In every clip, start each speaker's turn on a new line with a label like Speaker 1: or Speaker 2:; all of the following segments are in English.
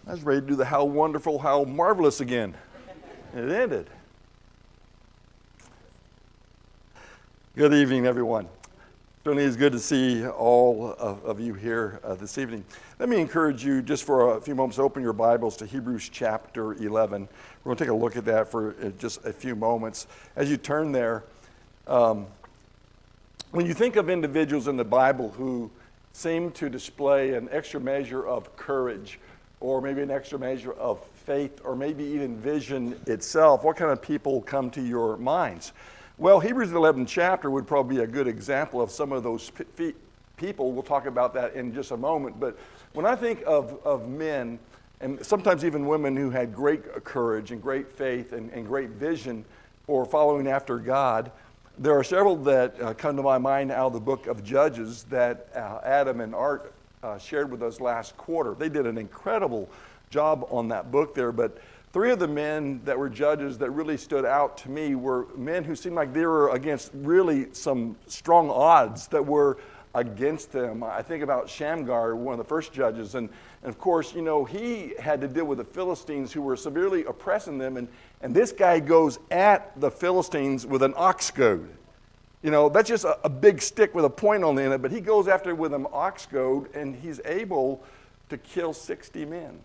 Speaker 1: I was ready to do the how wonderful, how marvelous again. It ended. Good evening, everyone. Certainly it's good to see all of you here this evening. Let me encourage you just for a few moments to open your Bibles to Hebrews chapter 11. We're going to take a look at that for just a few moments. As you turn there, when you think of individuals in the Bible who seem to display an extra measure of courage, or maybe an extra measure of faith, or maybe even vision itself, what kind of people come to your minds? Well, Hebrews 11 chapter would probably be a good example of some of those people. We'll talk about that in just a moment. But when I think of men, and sometimes even women who had great courage and great faith and great vision for following after God, there are several that come to my mind out of the book of Judges that Adam and Art shared with us last quarter. They did an incredible job on that book there, but three of the men that were judges that really stood out to me were men who seemed like they were against really some strong odds that were against them. I think about Shamgar, one of the first judges, and of course, you know, he had to deal with the Philistines who were severely oppressing them, and this guy goes at the Philistines with an ox goad. You know, that's just a big stick with a point on the end of it, but he goes after it with an ox goad, and he's able to kill 60 men.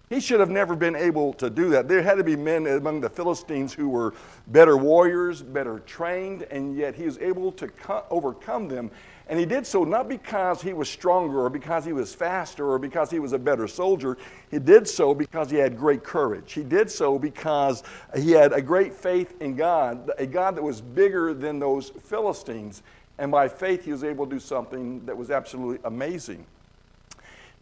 Speaker 1: He should have never been able to do that. There had to be men among the Philistines who were better warriors, better trained, and yet he was able to overcome them. And he did so not because he was stronger or because he was faster or because he was a better soldier. He did so because he had great courage. He did so because he had a great faith in God, a God that was bigger than those Philistines. And by faith, he was able to do something that was absolutely amazing.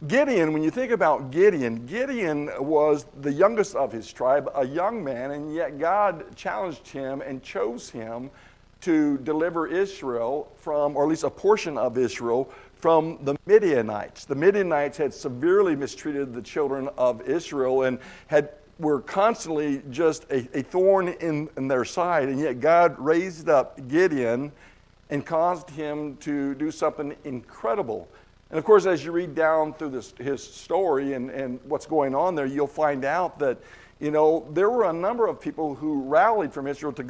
Speaker 1: Gideon, when you think about Gideon, Gideon was the youngest of his tribe, a young man, and yet God challenged him and chose him to deliver Israel from, or at least a portion of Israel, from the Midianites. The Midianites had severely mistreated the children of Israel and were constantly just a thorn in their side, and yet God raised up Gideon and caused him to do something incredible. And of course, as you read down through his story and what's going on there, you'll find out that, you know, there were a number of people who rallied from Israel to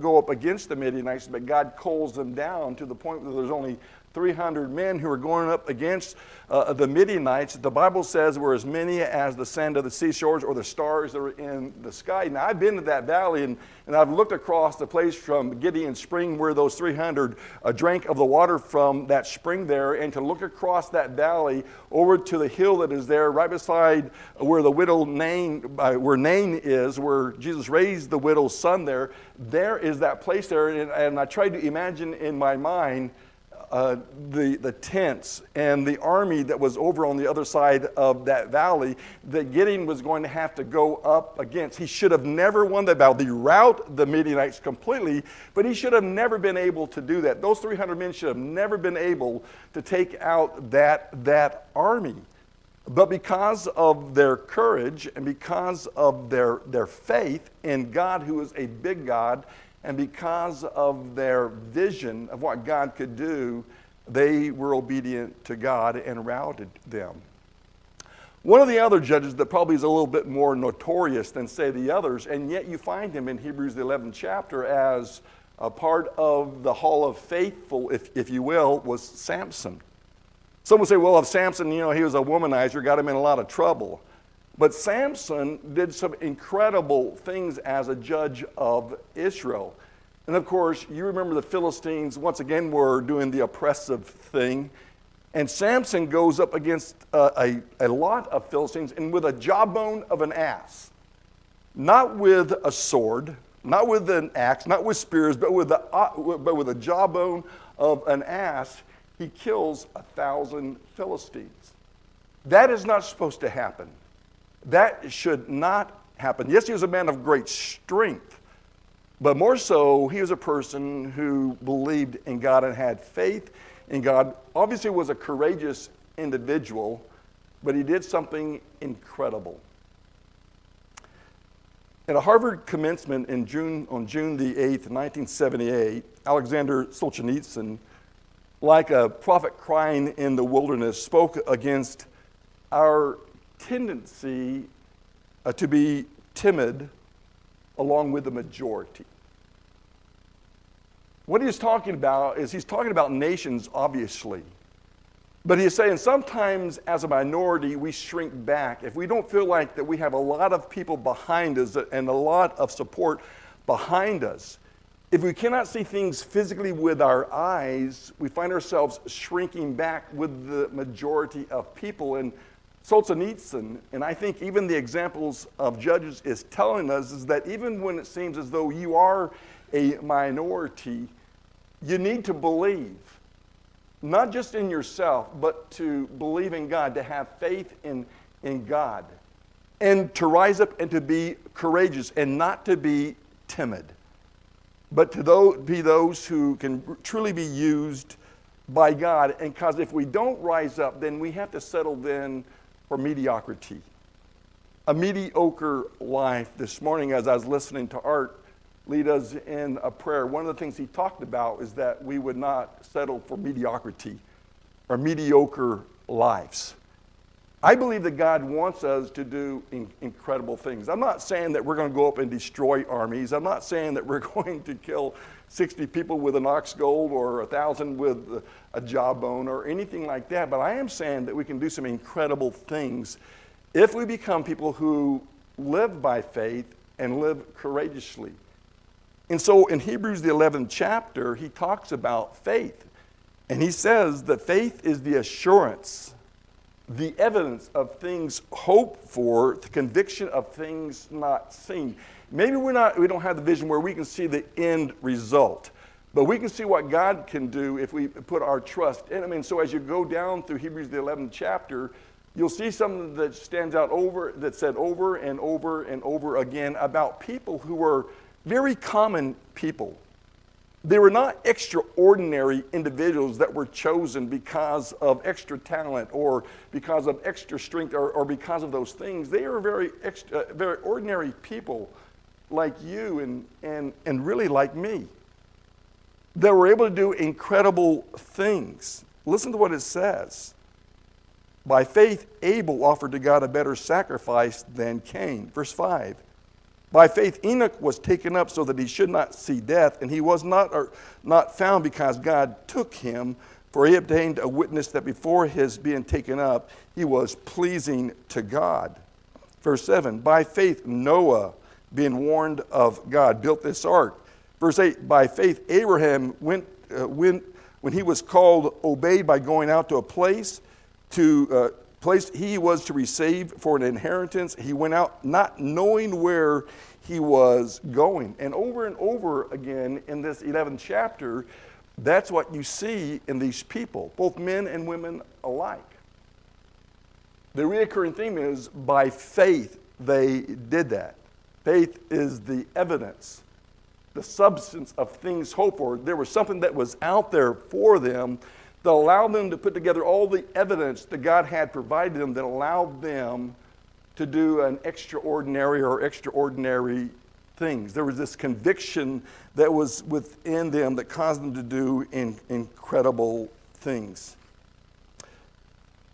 Speaker 1: go up against the Midianites, but God calls them down to the point where there's only 300 men who are going up against the Midianites. The Bible says were as many as the sand of the seashores or the stars that are in the sky. Now, I've been to that valley, and I've looked across the place from Gideon Spring where those 300 drank of the water from that spring there, and to look across that valley over to the hill that is there right beside where the widow Nain, where Nain is, where Jesus raised the widow's son there. There is that place there, and I tried to imagine in my mind the tents and the army that was over on the other side of that valley that Gideon was going to have to go up against. He should have never won that battle. He routed the Midianites completely, but he should have never been able to do that. Those 300 men should have never been able to take out that army. But because of their courage and because of their faith in God, who is a big God, and because of their vision of what God could do, they were obedient to God and routed them. One of the other judges that probably is a little bit more notorious than, say, the others, and yet you find him in Hebrews the 11th chapter as a part of the Hall of Faithful, if you will, was Samson. Some would say, well, if Samson, you know, he was a womanizer, got him in a lot of trouble. But Samson did some incredible things as a judge of Israel. And of course, you remember the Philistines, once again, were doing the oppressive thing. And Samson goes up against a lot of Philistines, and with a jawbone of an ass. Not with a sword, not with an axe, not with spears, but with a jawbone of an ass, he kills 1,000 Philistines. That is not supposed to happen. That should not happen. Yes, he was a man of great strength, but more so, he was a person who believed in God and had faith in God. Obviously was a courageous individual, but he did something incredible. At a Harvard commencement on June the 8th, 1978, Alexander Solzhenitsyn, like a prophet crying in the wilderness, spoke against our tendency to be timid along with the majority. What he's talking about is he's talking about nations, obviously. But he's saying sometimes as a minority, we shrink back. If we don't feel like that we have a lot of people behind us and a lot of support behind us, if we cannot see things physically with our eyes, we find ourselves shrinking back with the majority of people. And Solzhenitsyn, and I think even the examples of Judges is telling us is that even when it seems as though you are a minority, you need to believe, not just in yourself, but to believe in God, to have faith in God, and to rise up and to be courageous and not to be timid, but to be those who can truly be used by God. And because if we don't rise up, then we have to settle then for mediocrity. A mediocre life. This morning as I was listening to Art lead us in a prayer, one of the things he talked about is that we would not settle for mediocrity or mediocre lives. I believe that God wants us to do incredible things. I'm not saying that we're going to go up and destroy armies. I'm not saying that we're going to kill 60 people with an ox goad or 1,000 with a jawbone or anything like that. But I am saying that we can do some incredible things if we become people who live by faith and live courageously. And so in Hebrews, the 11th chapter, he talks about faith. And he says that faith is the assurance, the evidence of things hoped for, the conviction of things not seen. Maybe we don't have the vision where we can see the end result, but we can see what God can do if we put our trust in Him. And so as you go down through Hebrews, the 11th chapter, you'll see something that stands out that said over and over and over again about people who were very common people. They were not extraordinary individuals that were chosen because of extra talent or because of extra strength or because of those things. They are very ordinary people like you and really like me that were able to do incredible things. Listen to what it says. By faith, Abel offered to God a better sacrifice than Cain. Verse 5. By faith, Enoch was taken up so that he should not see death, and he was not found because God took him, for he obtained a witness that before his being taken up, he was pleasing to God. Verse 7, by faith, Noah, being warned of God, built this ark. Verse 8, by faith, Abraham when he was called, obeyed by going out to a place he was to receive for an inheritance. He went out not knowing where he was going. And over again in this 11th chapter, that's what you see in these people, both men and women alike. The recurring theme is by faith they did that. Faith is the evidence, the substance of things hoped for. There was something that was out there for them that allowed them to put together all the evidence that God had provided them that allowed them to do an extraordinary things. There was this conviction that was within them that caused them to do incredible things.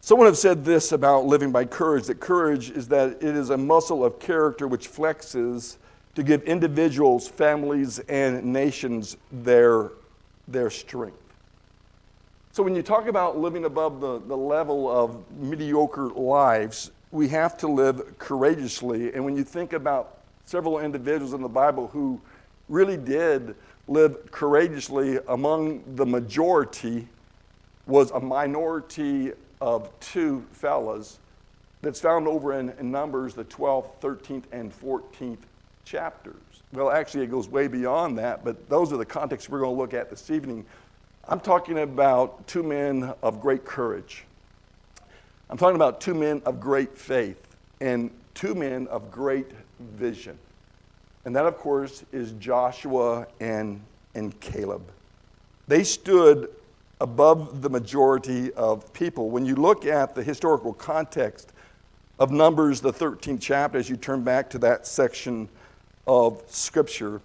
Speaker 1: Someone have said this about living by courage, that courage is that it is a muscle of character which flexes to give individuals, families, and nations their strength. So when you talk about living above the level of mediocre lives, we have to live courageously. And when you think about several individuals in the Bible who really did live courageously among the majority, was a minority of two fellas that's found over in Numbers, the 12th, 13th, and 14th chapters. Well, actually, it goes way beyond that, but those are the contexts we're going to look at this evening. I'm talking about two men of great courage. I'm talking about two men of great faith and two men of great vision. And that, of course, is Joshua and Caleb. They stood above the majority of people. When you look at the historical context of Numbers, the 13th chapter, as you turn back to that section of Scripture,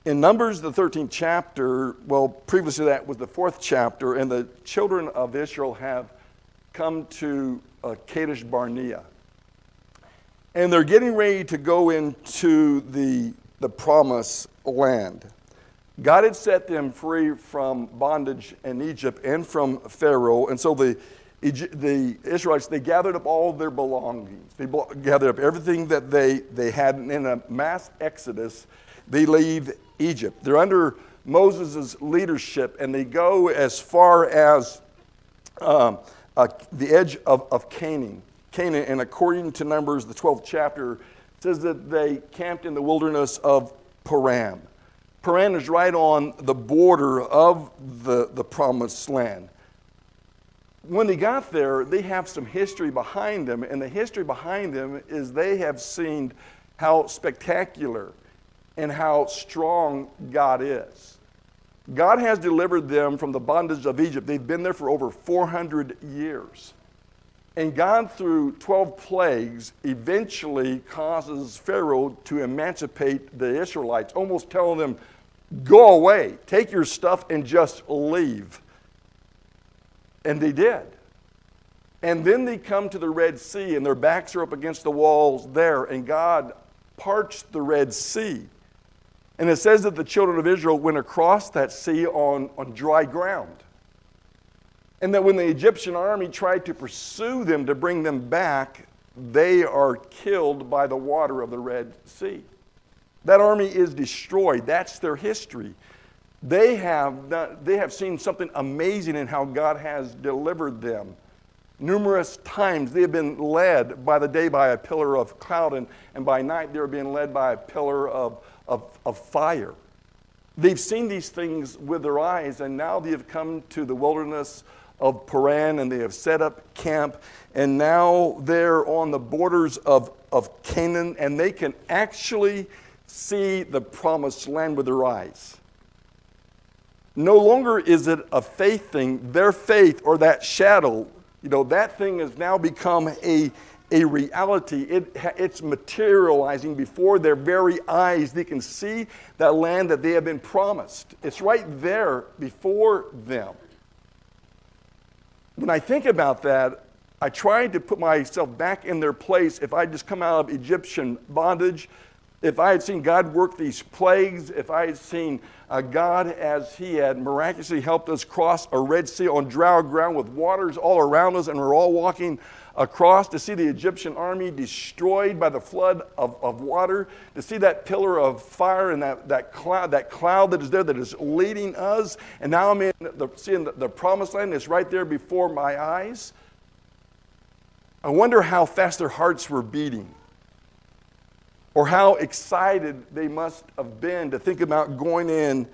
Speaker 1: in Numbers, the 13th chapter, well, previous to that was the 4th chapter, and the children of Israel have come to Kadesh Barnea. And they're getting ready to go into the promised land. God had set them free from bondage in Egypt and from Pharaoh. And so the Israelites, they gathered up all their belongings. They gathered up everything that they had. And in a mass exodus, they leave Egypt. They're under Moses' leadership, and they go as far as the edge of Canaan. And according to Numbers, the 12th chapter, it says that they camped in the wilderness of Paran. Paran is right on the border of the promised land. When they got there, they have some history behind them, and the history behind them is they have seen how spectacular and how strong God is. God has delivered them from the bondage of Egypt. They've been there for over 400 years. And God, through 12 plagues, eventually causes Pharaoh to emancipate the Israelites, almost telling them, go away, take your stuff and just leave. And they did. And then they come to the Red Sea, and their backs are up against the walls there, and God parts the Red Sea. And it says that the children of Israel went across that sea on dry ground. And that when the Egyptian army tried to pursue them to bring them back, they are killed by the water of the Red Sea. That army is destroyed. That's their history. They have seen something amazing in how God has delivered them. Numerous times they have been led by the day by a pillar of cloud, and by night they are being led by a pillar of fire. They've seen these things with their eyes, and now they have come to the wilderness of Paran, and they have set up camp, and now they're on the borders of Canaan, and they can actually see the promised land with their eyes. No longer is it a faith thing. Their faith, or that shadow, that thing has now become a reality. It's materializing before their very eyes. They can see that land that they have been promised. It's right there before them. When I think about that, I try to put myself back in their place. If I had just come out of Egyptian bondage, if I had seen God work these plagues, if I had seen God as He had miraculously helped us cross a Red Sea on dry ground with waters all around us, and we're all walking across, to see the Egyptian army destroyed by the flood of water, to see that pillar of fire and that cloud that is there that is leading us, and now I'm seeing the promised land is right there before my eyes. I wonder how fast their hearts were beating, or how excited they must have been to think about going in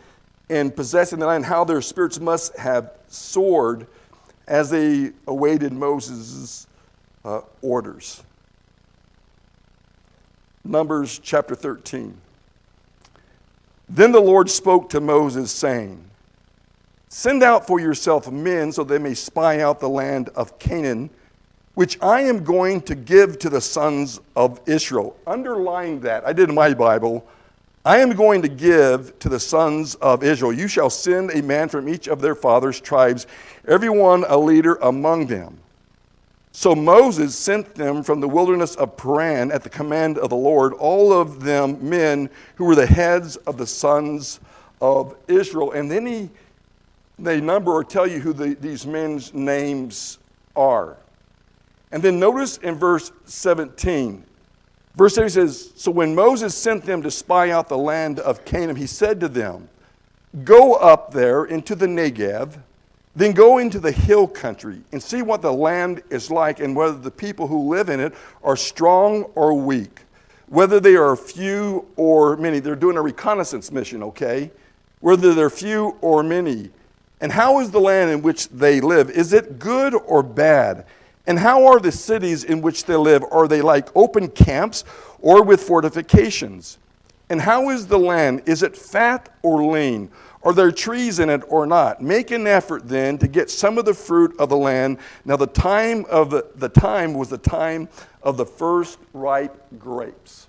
Speaker 1: and possessing the land, how their spirits must have soared as they awaited Moses' orders. Numbers chapter 13. Then the Lord spoke to Moses, saying, "Send out for yourself men so they may spy out the land of Canaan, which I am going to give to the sons of Israel." Underline that. I did in my Bible. I am going to give to the sons of Israel. You shall send a man from each of their fathers' tribes, everyone a leader among them. So Moses sent them from the wilderness of Paran at the command of the Lord, all of them men who were the heads of the sons of Israel. And then they number or tell you who these men's names are. And then notice in verse 17. Verse 17 says, "So when Moses sent them to spy out the land of Canaan, he said to them, 'Go up there into the Negev, then go into the hill country and see what the land is like, and whether the people who live in it are strong or weak, whether they are few or many.'" They're doing a reconnaissance mission, okay? "Whether they're few or many. And how is the land in which they live? Is it good or bad? And how are the cities in which they live? Are they like open camps or with fortifications? And how is the land? Is it fat or lean? Are there trees in it or not? Make an effort then to get some of the fruit of the land." Now the time was the time of the first ripe grapes.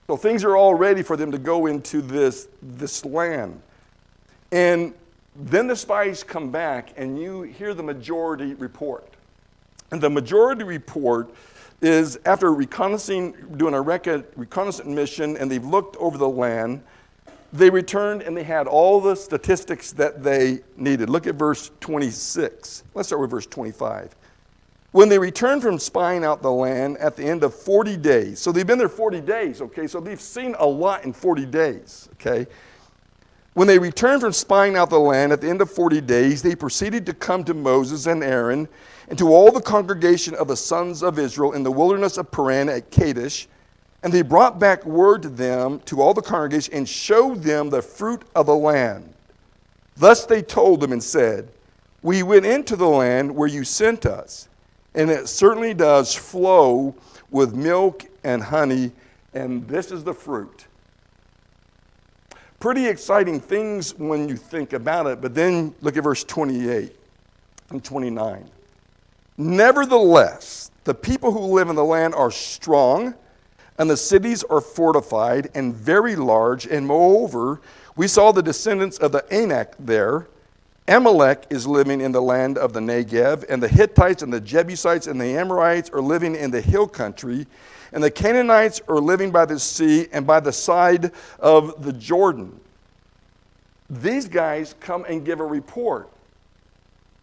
Speaker 1: So things are all ready for them to go into this land. And then the spies come back, and you hear the majority report. And the majority report is after doing a reconnaissance mission, and they've looked over the land, they returned and they had all the statistics that they needed. Look at verse 26. Let's start with verse 25. When they returned from spying out the land at the end of 40 days, so they've been there 40 days, okay, so they've seen a lot in 40 days, okay. When they returned from spying out the land at the end of 40 days, they proceeded to come to Moses and Aaron and to all the congregation of the sons of Israel in the wilderness of Paran at Kadesh. And they brought back word to them, to all the congregation, and showed them the fruit of the land. Thus they told them and said, we went into the land where you sent us, and it certainly does flow with milk and honey, and this is the fruit. Pretty exciting things when you think about it, but then look at verse 28 and 29. Nevertheless, the people who live in the land are strong, and the cities are fortified and very large, and moreover, we saw the descendants of the Anak there. Amalek is living in the land of the Negev, and the Hittites and the Jebusites and the Amorites are living in the hill country, and the Canaanites are living by the sea and by the side of the Jordan. These guys come and give a report.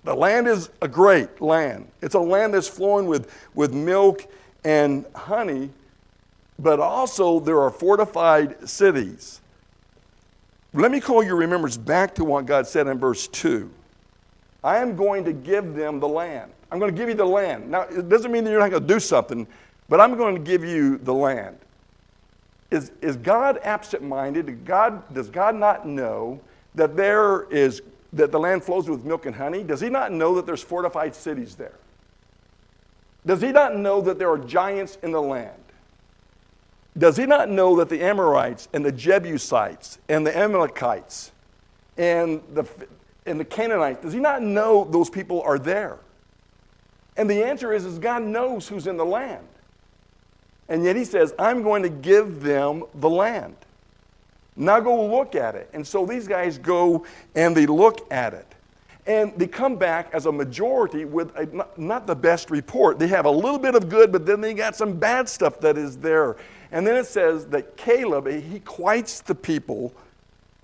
Speaker 1: The land is a great land. It's a land that's flowing with milk and honey, but also there are fortified cities. Let me call your remembrance back to what God said in verse 2. I am going to give them the land. I'm going to give you the land. Now, it doesn't mean that you're not going to do something, but I'm going to give you the land. Is God absent-minded? Does God not know that that the land flows with milk and honey? Does he not know that there's fortified cities there? Does he not know that there are giants in the land? Does he not know that the Amorites and the Jebusites and the Amalekites and the Canaanites, does he not know those people are there? And the answer is God knows who's in the land. And yet he says, I'm going to give them the land. Now go look at it. And so these guys go and they look at it. And they come back as a majority with not the best report. They have a little bit of good, but then they got some bad stuff that is there. And then it says that Caleb, he quiets the people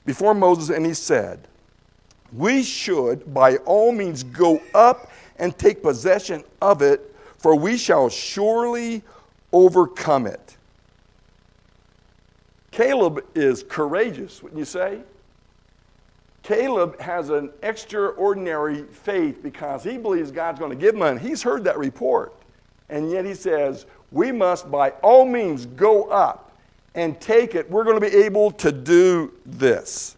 Speaker 1: before Moses, and he said, we should by all means go up and take possession of it, for we shall surely overcome it. Caleb is courageous, wouldn't you say? Caleb has an extraordinary faith because he believes God's going to give him money. He's heard that report. And yet he says, we must by all means go up and take it. We're going to be able to do this.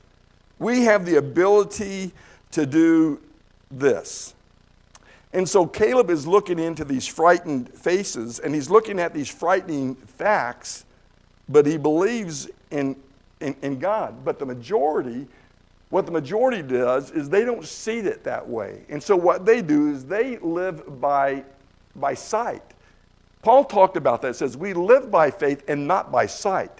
Speaker 1: We have the ability to do this. And so Caleb is looking into these frightened faces, and he's looking at these frightening facts, but he believes in God. But what the majority does is they don't see it that way. And so what they do is they live by sight. Paul talked about that. It says we live by faith and not by sight.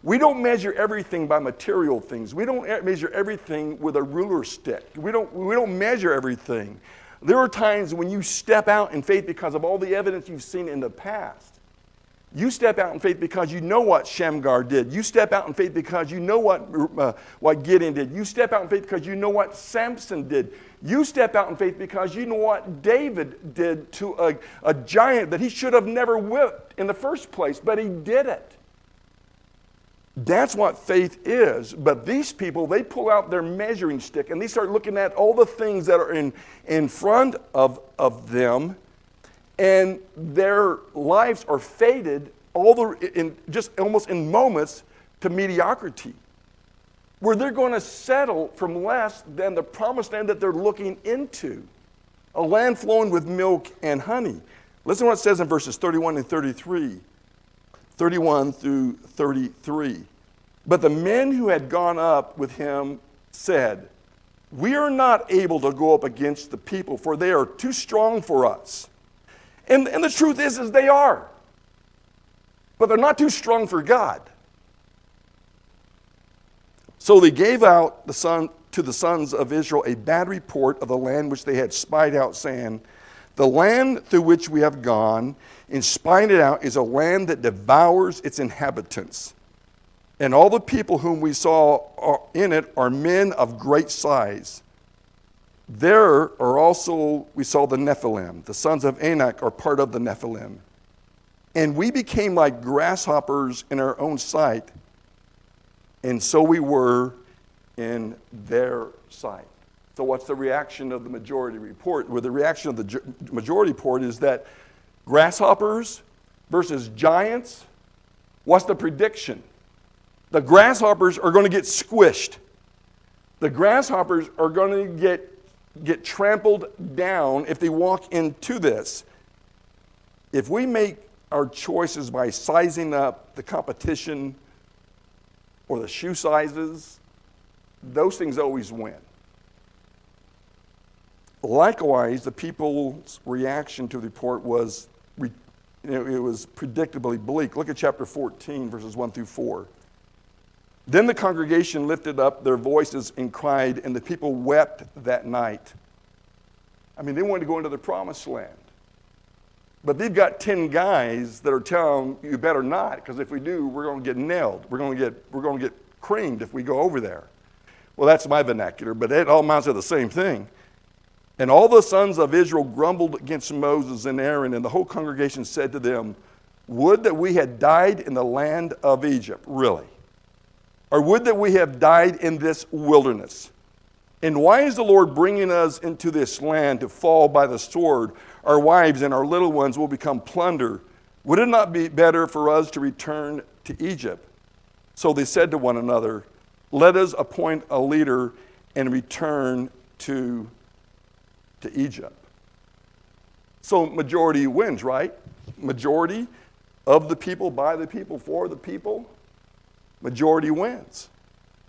Speaker 1: We don't measure everything by material things. We don't measure everything with a ruler stick. We don't measure everything. There are times when you step out in faith because of all the evidence you've seen in the past. You step out in faith because you know what Shamgar did. You step out in faith because you know what Gideon did. You step out in faith because you know what Samson did. You step out in faith because you know what David did to a giant that he should have never whipped in the first place, but he did it. That's what faith is. But these people, they pull out their measuring stick and they start looking at all the things that are in front of them, and their lives are faded just almost in moments to mediocrity, where they're going to settle from less than the promised land that they're looking into, a land flowing with milk and honey. Listen to what it says in verses 31 and 33. 31 through 33. But the men who had gone up with him said, we are not able to go up against the people, for they are too strong for us. And the truth is they are. But they're not too strong for God. So they gave out to the sons of Israel a bad report of the land which they had spied out, saying, The land through which we have gone, in spying it out, is a land that devours its inhabitants. And all the people whom we saw in it are men of great size. There are also, we saw the Nephilim. The sons of Anak are part of the Nephilim. And we became like grasshoppers in our own sight, and so we were in their sight. So what's the reaction of the majority report? Well, the reaction of the majority report is that grasshoppers versus giants, what's the prediction? The grasshoppers are going to get squished. The grasshoppers are going to get trampled down if they walk into this. If we make our choices by sizing up the competition or the shoe sizes, those things always win. Likewise, the people's reaction to the report was, it was predictably bleak. Look at chapter 14, verses 1 through 4. Then the congregation lifted up their voices and cried, and the people wept that night. I mean, they wanted to go into the promised land. But they've got 10 guys that are telling them, you better not, because if we do, we're going to get nailed. We're going to get creamed if we go over there. Well, that's my vernacular, but it all amounts to the same thing. And all the sons of Israel grumbled against Moses and Aaron, and the whole congregation said to them, would that we had died in the land of Egypt, really? Or would that we have died in this wilderness? And why is the Lord bringing us into this land to fall by the sword? Our wives and our little ones will become plunder. Would it not be better for us to return to Egypt? So they said to one another, let us appoint a leader and return to Egypt. So majority wins, right? Majority of the people, by the people, for the people. Majority wins.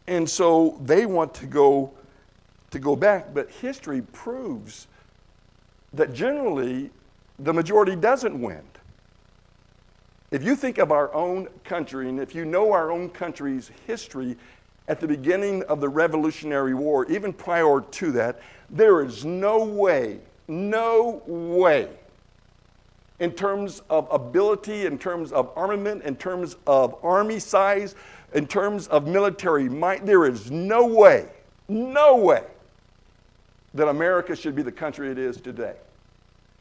Speaker 1: And so they want to go back, but history proves that generally the majority doesn't win. If you think of our own country, and if you know our own country's history, at the beginning of the Revolutionary War, even prior to that, there is no way, in terms of ability, in terms of armament, in terms of army size, in terms of military might, there is no way that America should be the country it is today.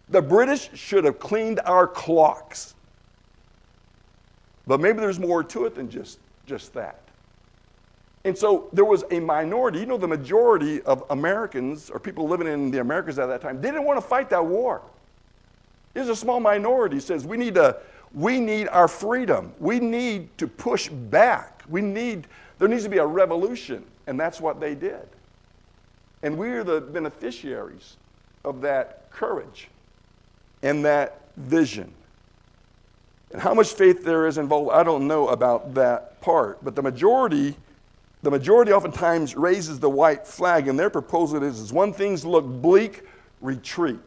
Speaker 1: The British should have cleaned our clocks. But maybe there's more to it than just that. And so there was a minority, the majority of Americans, or people living in the Americas at that time, they didn't want to fight that war. There's a small minority that says we need our freedom. We need to push back. There needs to be a revolution. And that's what they did. And we are the beneficiaries of that courage and that vision. And how much faith there is involved, I don't know about that part. But the majority oftentimes raises the white flag, and their proposal is when things look bleak, retreat.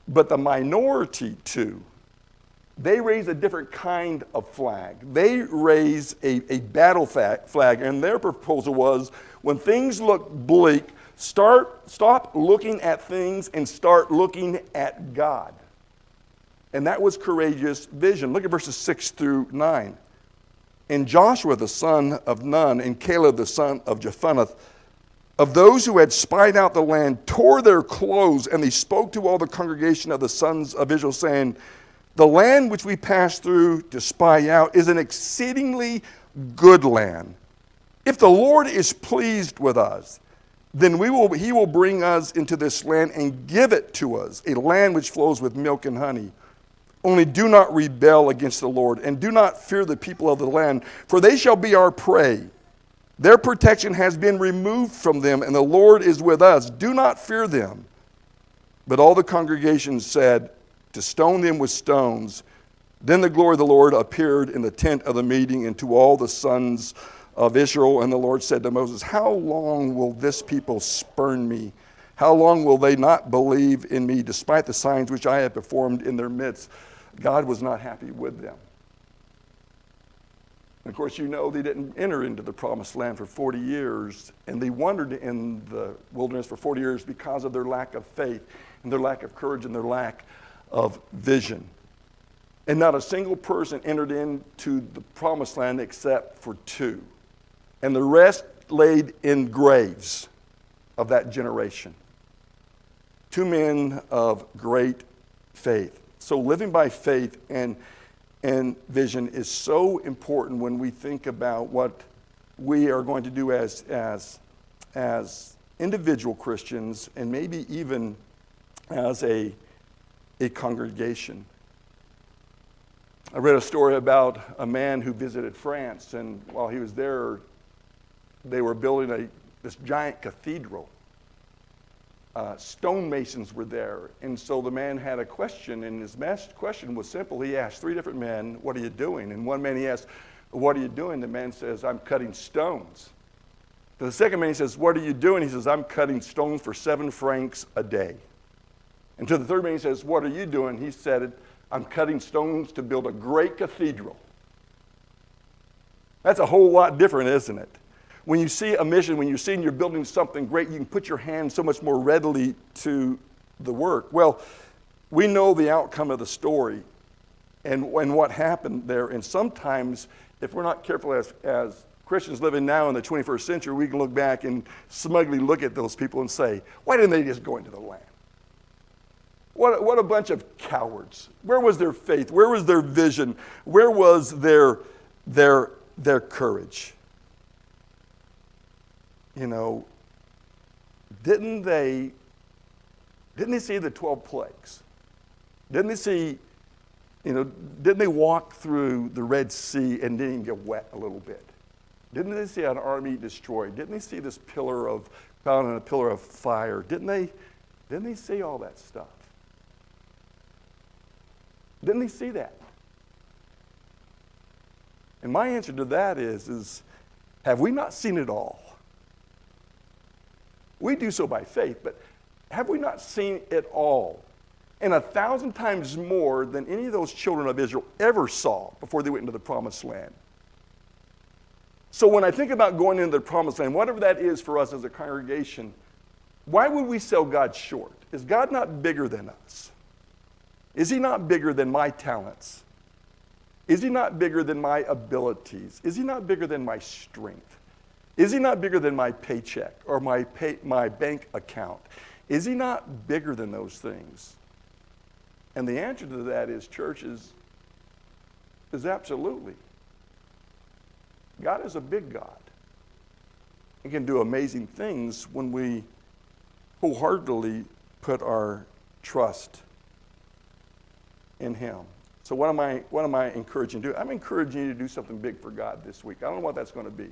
Speaker 1: But the minority, too, they raise a different kind of flag. They raise a battle flag, and their proposal was, when things look bleak, stop looking at things and start looking at God. And that was courageous vision. Look at verses 6 through 9. And Joshua the son of Nun and Caleb the son of Jephunneh, of those who had spied out the land, tore their clothes, and they spoke to all the congregation of the sons of Israel, saying, the land which we passed through to spy out is an exceedingly good land. If the Lord is pleased with us, then he will bring us into this land and give it to us, a land which flows with milk and honey. Only do not rebel against the Lord, and do not fear the people of the land, for they shall be our prey. Their protection has been removed from them, and the Lord is with us. Do not fear them. But all the congregation said, to stone them with stones. Then the glory of the Lord appeared in the tent of the meeting, and to all the sons of Israel. And the Lord said to Moses, how long will this people spurn me? How long will they not believe in me, despite the signs which I have performed in their midst? God was not happy with them. And of course, they didn't enter into the promised land for 40 years, and they wandered in the wilderness for 40 years because of their lack of faith. and their lack of courage and their lack of vision. And not a single person entered into the promised land except for 2. And the rest laid in graves of that generation. 2 men of great faith. So living by faith and vision is so important when we think about what we are going to do as individual Christians, and maybe even as a congregation. I read a story about a man who visited France, and while he was there, they were building this giant cathedral. Stonemasons were there, and so the man had a question, and his question was simple. He asked 3 different men, "What are you doing?" And one man he asked, "What are you doing?" The man says, "I'm cutting stones." To the second man he says, "What are you doing?" He says, "I'm cutting stones for 7 francs a day." And to the third man he says, "What are you doing?" He said, "I'm cutting stones to build a great cathedral." That's a whole lot different, isn't it? When you see a mission, when you're seeing you're building something great, you can put your hand so much more readily to the work. Well, we know the outcome of the story and what happened there. And sometimes, if we're not careful as Christians living now in the 21st century, we can look back and smugly look at those people and say, why didn't they just go into the land? What a bunch of cowards. Where was their faith? Where was their vision? Where was their courage? You know, didn't they see the 12 plagues? Didn't they walk through the Red Sea and didn't even get wet a little bit? Didn't they see an army destroyed? Didn't they see this found in a pillar of fire? Didn't they see all that stuff? Didn't they see that? And my answer to that is have we not seen it all? We do so by faith, but have we not seen it all? And 1,000 times more than any of those children of Israel ever saw before they went into the promised land. So when I think about going into the promised land, whatever that is for us as a congregation, why would we sell God short? Is God not bigger than us? Is he not bigger than my talents? Is he not bigger than my abilities? Is he not bigger than my strength? Is he not bigger than my paycheck or my bank account? Is he not bigger than those things? And the answer to that is, church, is absolutely. God is a big God. He can do amazing things when we wholeheartedly put our trust in him. So what am I encouraging you to do? I'm encouraging you to do something big for God this week. I don't know what that's going to be.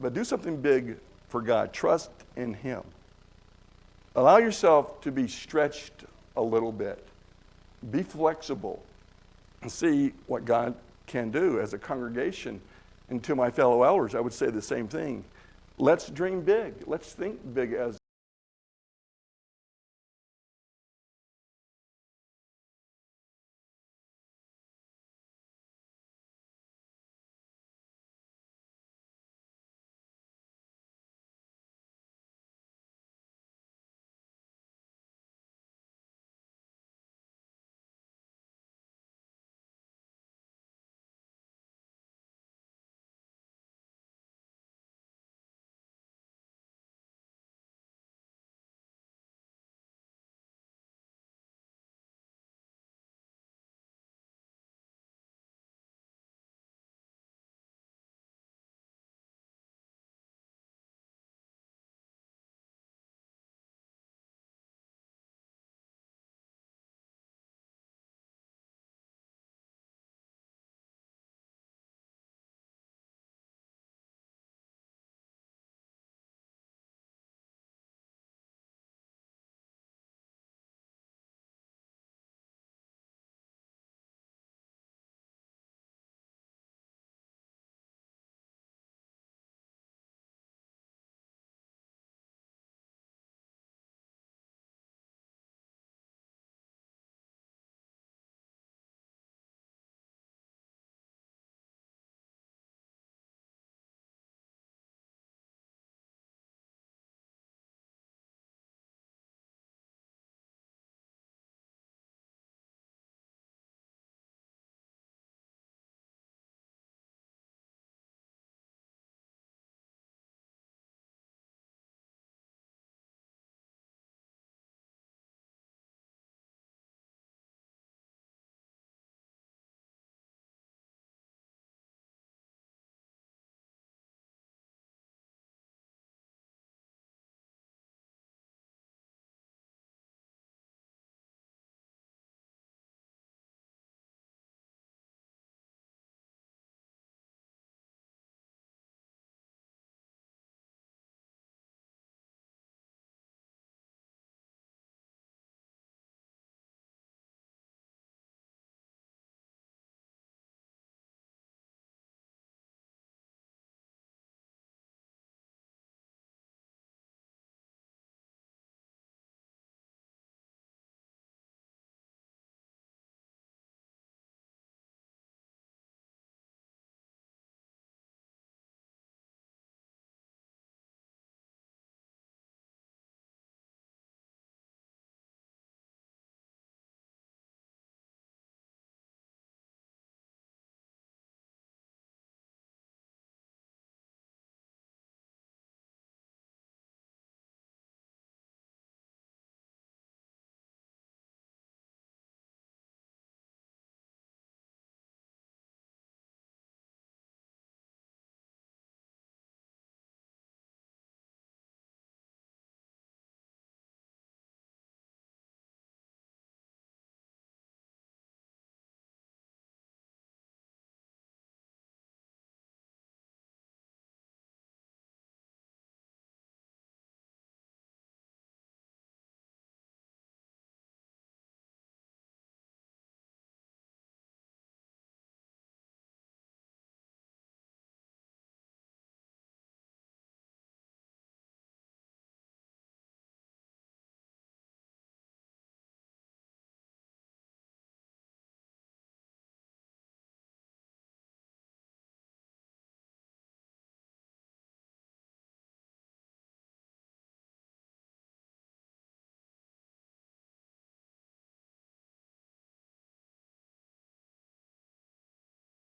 Speaker 1: But do something big for God. Trust in him. Allow yourself to be stretched a little bit. Be flexible and see what God can do. As a congregation, and to my fellow elders, I would say the same thing. Let's dream big. Let's think big as